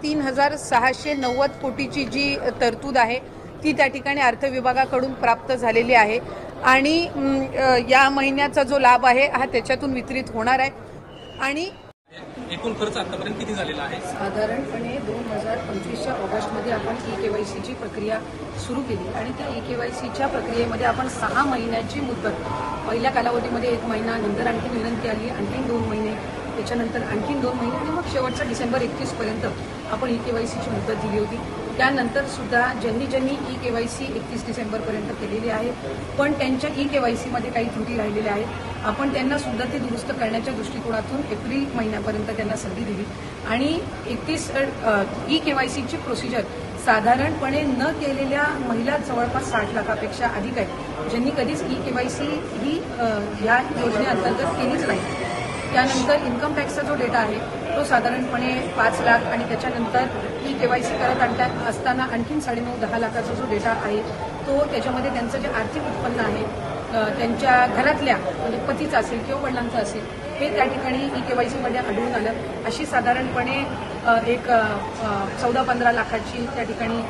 3,690 कोटीची जी तरतूद आहे ती त्या ठिकाणी अर्थ विभागाकडून प्राप्त झालेली आहे आणि या महिन्याचा जो लाभ आहे हा त्याच्यातून वितरित होणार आहे। आणि एकूण खर्च आतापर्यंत किती झालेला आहे? साधारणपणे 2025च्या ऑगस्टमध्ये आपण ई-केवायसीची प्रक्रिया सुरू केली आणि त्या ई-केवायसीच्या प्रक्रियेमध्ये आपण 6 महिन्याची मुदत, पहिल्या कालावधीमध्ये 1 महिना, नंतर आणखी विनंती आली, आणखी 2 महिने, त्याच्यानंतर आणखी 2 महिने आणि मग शेवटचा डिसेंबर 31 पर्यंत आपण ई-केवायसीची मुदत दिली होती। त्यानंतर सुद्धा ज्यांनी ई-केवायसी 31 डिसेंबरपर्यंत केलेली आहे पण त्यांच्या ई-केवायसीमध्ये काही त्रुटी राहिलेल्या आहेत, आपण त्यांना सुद्धा ते दुरुस्त करण्याच्या दृष्टिकोनातून एप्रिल महिन्यापर्यंत त्यांना संधी दिली आणि 31 ई-केवायसीची प्रोसिजर साधारणपणे न केलेल्या महिला जवळपास 60 लाखापेक्षा अधिक आहेत, ज्यांनी कधीच ई-केवायसी ही या योजनेअंतर्गत केलीच नाही। त्यानंतर इन्कम टॅक्सचा जो डेटा आहे तो साधारणपणे 5 लाख आणि त्याच्यानंतर ई-केवायसी करत असताना आणखीन 9.5-10 लाखाचा जो डेटा आहे तो त्याच्यामध्ये त्यांचं जे आर्थिक उत्पन्न आहे त्यांच्या घरातल्या म्हणजे पतीचं असेल किंवा वडिलांचं असेल हे त्या ठिकाणी ई-केवायसीमध्ये आढळून आलं। अशी साधारणपणे एक 14-15 लाखाची त्या ठिकाणी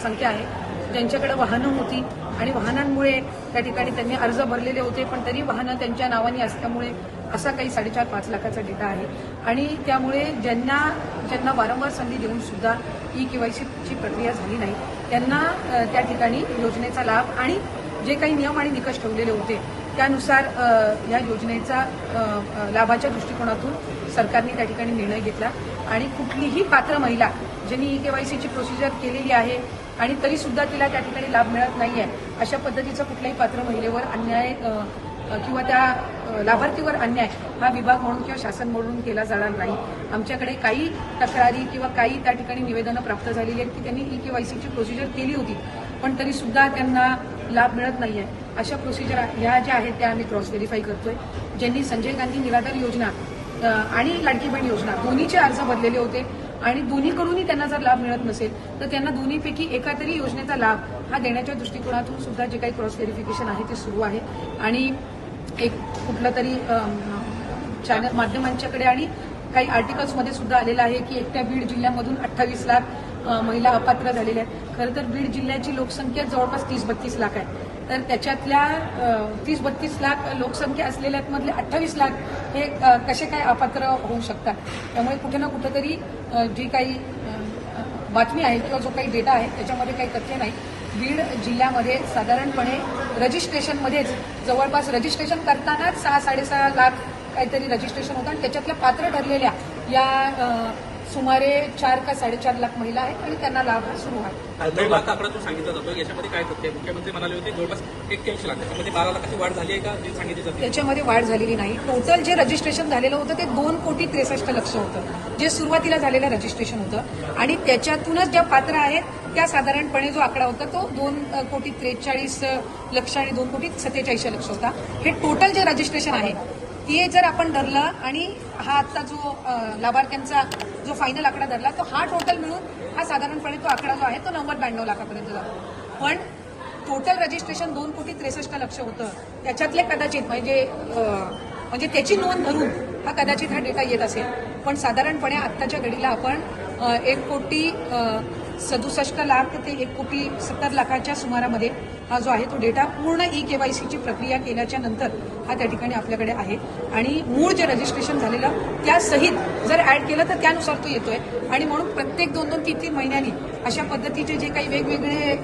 संख्या आहे ज्यांच्याकडे वाहनं होती आणि वाहनांमुळे त्या ठिकाणी त्यांनी अर्ज भरलेले होते पण तरी वाहनं त्यांच्या नावाने असल्यामुळे असा काही 4.5-5 लाखाचा डेटा आहे आणि त्यामुळे ज्यांना वारंवार संधी देऊन सुद्धा ई-केवायसीची प्रक्रिया झाली नाही त्यांना त्या ठिकाणी योजनेचा लाभ आणि जे काही नियम आणि निकष ठेवलेले होते त्यानुसार या योजनेचा लाभाच्या दृष्टिकोनातून सरकारने त्या ठिकाणी निर्णय घेतला आणि कुठलीही पात्र महिला ज्यांनी ई-केवायसीची प्रोसिजर केलेली आहे आणि तरी सुद्धा तिला त्या ठिकाणी लाभ मिळत नाही आहे अशा पद्धतीचा कुठल्याही पात्र महिलेवर अन्याय किंवा त्या लाभार्थीवर अन्याय हा विभाग म्हणून किंवा शासन म्हणून केला जाणार नाही। आमच्याकडे काही तक्रारी किंवा काही त्या ठिकाणी निवेदनं प्राप्त झालेली आहेत की त्यांनी ई-केवायसीची प्रोसिजर केली होती पण तरी सुद्धा त्यांना लाभ मिळत नाही आहे। अशा प्रोसिजर ह्या ज्या आहेत त्या आम्ही क्रॉस व्हेरीफाय करतोय। ज्यांनी संजय गांधी निराधार योजना आणि लाडकी बहीण योजना दोन्हीचे अर्ज भरलेले होते आणि दोन्हीकडूनही त्यांना जर लाभ मिळत नसेल तर त्यांना दोन्हीपैकी एका तरी योजनेचा लाभ हा देण्याच्या दृष्टिकोनातून सुद्धा जे काही क्रॉस व्हेरिफिकेशन आहे ते सुरू आहे आणि एक कुठलं तरी चॅनल माध्यमांच्याकडे आणि काही आर्टिकल्समध्ये सुद्धा आलेलं आहे की एकट्या बीड जिल्ह्यामधून 28 लाख महिला अपात्र झालेल्या आहेत। खरं तर बीड जिल्ह्याची लोकसंख्या जवळपास 30-32 लाख आहे तर त्याच्यातल्या 30-32 लाख लोकसंख्या असलेल्यामधले 28 लाख हे कसे काय अपात्र होऊ शकतात। त्यामुळे कुठे ना कुठेतरी जी काही बातमी आहे किंवा जो काही डेटा आहे त्याच्यामध्ये काही तथ्य नाही। बीड जिल्ह्यामध्ये साधारणपणे रजिस्ट्रेशनमध्येच जवळपास रजिस्ट्रेशन करतानाच 6-6.5 लाख काहीतरी रजिस्ट्रेशन होतं आणि त्याच्यातल्या पात्र ठरलेल्या या सुमारे 4 का 4.5 लाख महिला आहेत आणि त्यांना लाभ हा सुरू आहे। 9 लाख आकडा जो सांगितला जातो याच्यामध्ये काय तथ्य आहे? मुख्यमंत्री म्हणाले होते जवळपास 81 लाख, त्याच्यामध्ये 12 लाखाची वाढ झाली आहे का जे सांगितली जाते? त्याच्यामध्ये वाढ झालेली नाही। टोटल जे रजिस्ट्रेशन झालेलं होतं ते 2,63,00,000 होतं जे सुरुवातीला झालेलं रजिस्ट्रेशन होतं आणि त्याच्यातूनच ज्या पात्र आहेत त्या साधारणपणे जो आकडा होता तो 2,43,00,000 आणि 2,47,00,000 होता। हे टोटल जे रजिस्ट्रेशन आहे ते जर आपण धरलं आणि हा आता जो लाभार्थ्यांचा जो फायनल आकडा धरला तो हा टोटल मिळून हा साधारणपणे तो आकडा जो आहे तो 90-92 लाखापर्यंत जातो। पण टोटल रजिस्ट्रेशन 2,63,00,000 होतं त्याच्यातले कदाचित म्हणजे त्याची नोंद धरून हा कदाचित हा डेटा येत असेल पण साधारणपणे आत्ताच्या घडीला आपण 1,67,00,000 ते 1,70,00,000 सुमारामध्ये हा जो आहे तो डेटा पूर्ण ई-केवायसीची प्रक्रिया केल्याच्या नंतर हा त्या ठिकाणी आपल्याकडे आहे आणि मूळ जे रजिस्ट्रेशन झालेलं त्यासहित जर ऍड केलं तर त्यानुसार तो येतोय आणि म्हणून प्रत्येक 2-3 महिन्यांनी अशा पद्धतीचे जे काही वेगवेगळे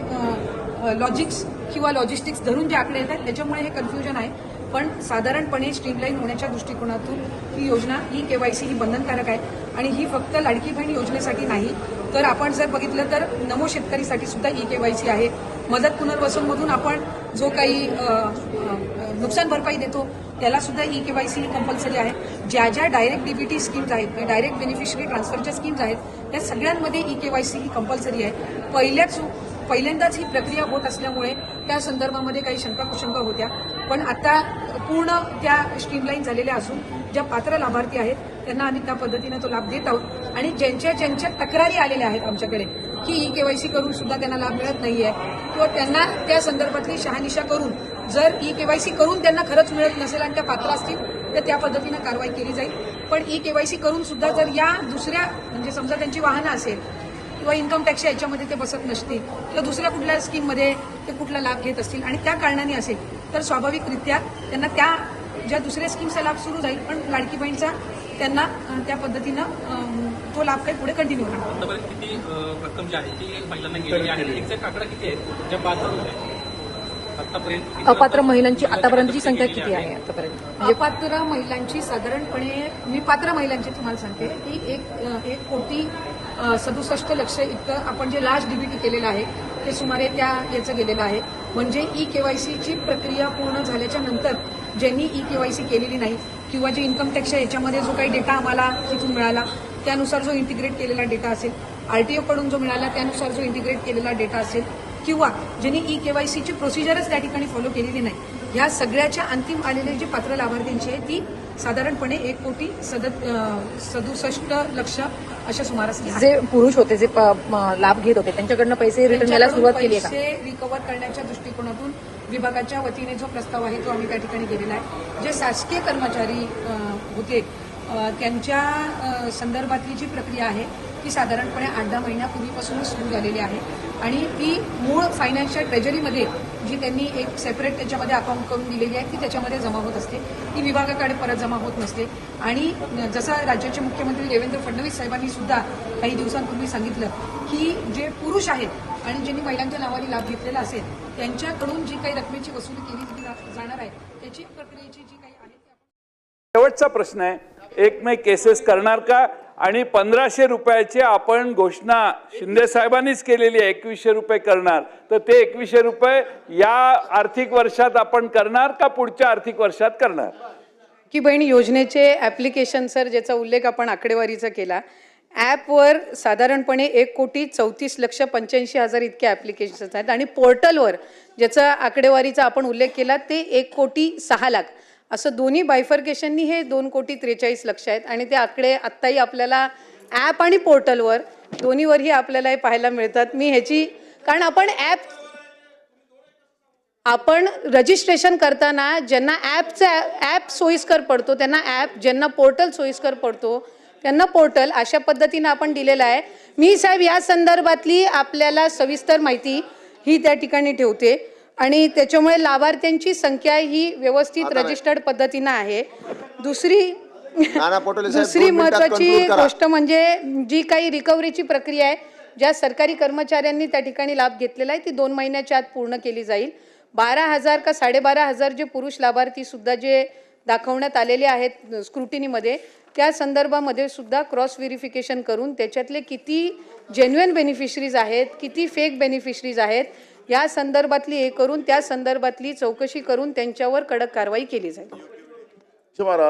लॉजिक्स किंवा लॉजिस्टिक्स धरून जे आकडे येतात त्याच्यामुळे हे कन्फ्युजन आहे पण साधारणपणे स्ट्रीमलाईन होण्याच्या दृष्टिकोनातून ही योजना ई-केवायसी ही बंधनकारक आहे आणि ही फक्त लाडकी बहीण योजनेसाठी नाही तर आपण जर बघितलं तर नमो शेतकरीसाठी सुद्धा ई-केवायसी आहे। मदत पुनर्वसनमधून आपण जो काही नुकसान भरपाई देतो त्याला सुद्धा ई-केवायसी ही कंपल्सरी आहे। ज्या डायरेक्ट डीबीटी स्कीम्स आहेत डायरेक्ट बेनिफिशरी ट्रान्सफरच्या स्कीम्स आहेत त्या सगळ्यांमध्ये ई-केवायसी ही कंपल्सरी आहे। पहिल्यांदाच ही प्रक्रिया होत असल्यामुळे त्या संदर्भामध्ये काही शंका कुशंका होत्या पण आता पूर्ण त्या स्ट्रीमलाईन झालेल्या असून ज्या पात्र लाभार्थी आहेत त्यांना आम्ही त्या पद्धतीने तो लाभ देत आहोत आणि ज्यांच्या तक्रारी आलेल्या आहेत आमच्याकडे की ई-केवायसी करून सुद्धा त्यांना लाभ मिळत नाहीये किंवा त्यांना त्या संदर्भातली शहानिशा करून जर ई-केवायसी करून त्यांना खरंच मिळत नसेल आणि त्या पात्र असतील तर त्या पद्धतीनं कारवाई केली जाईल. पण ई-केवायसी करून सुद्धा जर या दुसऱ्या म्हणजे समजा त्यांची वाहनं असेल किंवा इन्कम टॅक्सच्या याच्यामध्ये ते बसत नसतील किंवा दुसऱ्या कुठल्या स्कीममध्ये ते कुठला लाभ घेत असतील आणि त्या कारणाने असेल तर स्वाभाविकरित्या त्यांना त्या ज्या दुसऱ्या स्कीमचा लाभ सुरू जाईल, पण लाडकी बहीणचा त्यांना त्या पद्धतीनं तो लाभ काही पुढे कंटिन्यू होणार. आतापर्यंत किती रक्कम जी आहे ती महिलांना गेलेली आहे? एक्झॅक्ट आकडा किती आहे ज्या पात्र होत्या आतापर्यंत? अपात्र महिलांची आतापर्यंतची संख्या किती आहे आतापर्यंत? अपात्र महिलांची साधारणपणे मी पात्र महिलांची तुम्हाला सांगते की 1,67,00,000 इतकं आपण जे लास्ट डीबीटी केलेलं आहे ते सुमारे त्या याचं गेलेलं आहे. म्हणजे ई-केवायसीची प्रक्रिया पूर्ण झाल्याच्या नंतर ज्यांनी ई-केवायसी केलेली नाही किंवा जे इन्कम टॅक्सच्या याच्यामध्ये जो काही डेटा आम्हाला तिथून मिळाला त्यानुसार जो इंटिग्रेट केलेला डेटा असेल, आरटीओकडून जो मिळाला त्यानुसार जो इंटिग्रेट केलेला डेटा असेल किंवा ज्यांनी ई-केवायसीची प्रोसिजरच त्या ठिकाणी फॉलो केलेली नाही, ह्या सगळ्याच्या अंतिम आलेले जे पात्र लाभार्थींची आहे ती साधारणपणे 1,67,00,000 अशा सुमारास आहे. जे पुरुष होते जे लाभ घेत होते त्यांच्याकडनं पैसे रिटर्न द्यायला सुरुवात केली आहे का? पैसे रिकव्हर करण्याच्या दृष्टिकोनातून विभागाच्या वतीने जो प्रस्ताव आहे तो आम्ही त्या ठिकाणी केलेला आहे. जे शासकीय कर्मचारी होते त्यांच्या संदर्भातली जी प्रक्रिया आहे ती साधारणपणे 8-10 महिन्यापूर्वीपासूनच सुरू झालेली आहे आणि ती मूळ फायनान्शियल ट्रेजरीमध्ये जी त्यांनी एक सेपरेट त्याच्यामध्ये अकाउंट करून दिलेली आहे ती त्याच्यामध्ये जमा होत असते, ती विभागाकडे परत जमा होत नसते. आणि जसा राज्याचे मुख्यमंत्री देवेंद्र फडणवीस साहेबांनी सुद्धा काही दिवसांपूर्वी सांगितलं की जे पुरुष आहेत आणि ज्यांनी महिलांच्या नावाने लाभ घेतलेला असेल त्यांच्याकडून जी काही रकमेची वसुली केली जाणार आहे त्याची प्रक्रियेची जी काही आहे शेवटचा प्रश्न आहे, 1 मे केसेस करणार का? आणि 1,500 रुपयाची आपण घोषणा शिंदे साहेबांनीच केलेली आहे, 2,100 रुपये करणार, तर ते 2,100 रुपये या आर्थिक वर्षात आपण करणार का पुढच्या आर्थिक वर्षात करणार? की बहीण योजनेचे ॲप्लिकेशन सर ज्याचा उल्लेख आपण आकडेवारीचा केला, ॲपवर साधारणपणे 1,34,85,000 इतके ॲप्लिकेशन्स आहेत आणि पोर्टलवर ज्याचा आकडेवारीचा आपण उल्लेख केला ते 1,06,00,000 असं दोन्ही बायफर्केशननी हे 2,43,00,000 आहेत. आणि ते आकडे आत्ताही आपल्याला ॲप आणि पोर्टलवर दोन्हीवरही आपल्याला हे पाहायला मिळतात. मी ह्याची कारण आपण रजिस्ट्रेशन करताना ज्यांना ॲप सोयीस्कर पडतो त्यांना ॲप, ज्यांना पोर्टल सोयीस्कर पडतो त्यांना पोर्टल, अशा पद्धतीनं आपण दिलेलं आहे. मी साहेब या संदर्भातली आपल्याला सविस्तर माहिती ही त्या ठिकाणी ठेवते आणि त्याच्यामुळे लाभार्थ्यांची संख्या ही व्यवस्थित रजिस्टर्ड पद्धतीनं आहे. दुसरी महत्त्वाची गोष्ट म्हणजे जी काही रिकव्हरीची प्रक्रिया आहे, ज्या सरकारी कर्मचाऱ्यांनी त्या ठिकाणी लाभ घेतलेला आहे ती 2 महिन्याच्या आत पूर्ण केली जाईल. 12,000 का 12,500 जे पुरुष लाभार्थी सुद्धा जे दाखवण्यात आलेले आहेत स्क्रुटिनीमध्ये, त्या संदर्भामध्ये सुद्धा क्रॉस व्हेरिफिकेशन करून त्याच्यातले किती जेन्युइन बेनिफिशरीज आहेत, किती फेक बेनिफिशरीज आहेत या संदर्भातली हे करून त्या संदर्भातली चौकशी करून त्यांच्यावर कडक कारवाई केली जाईल.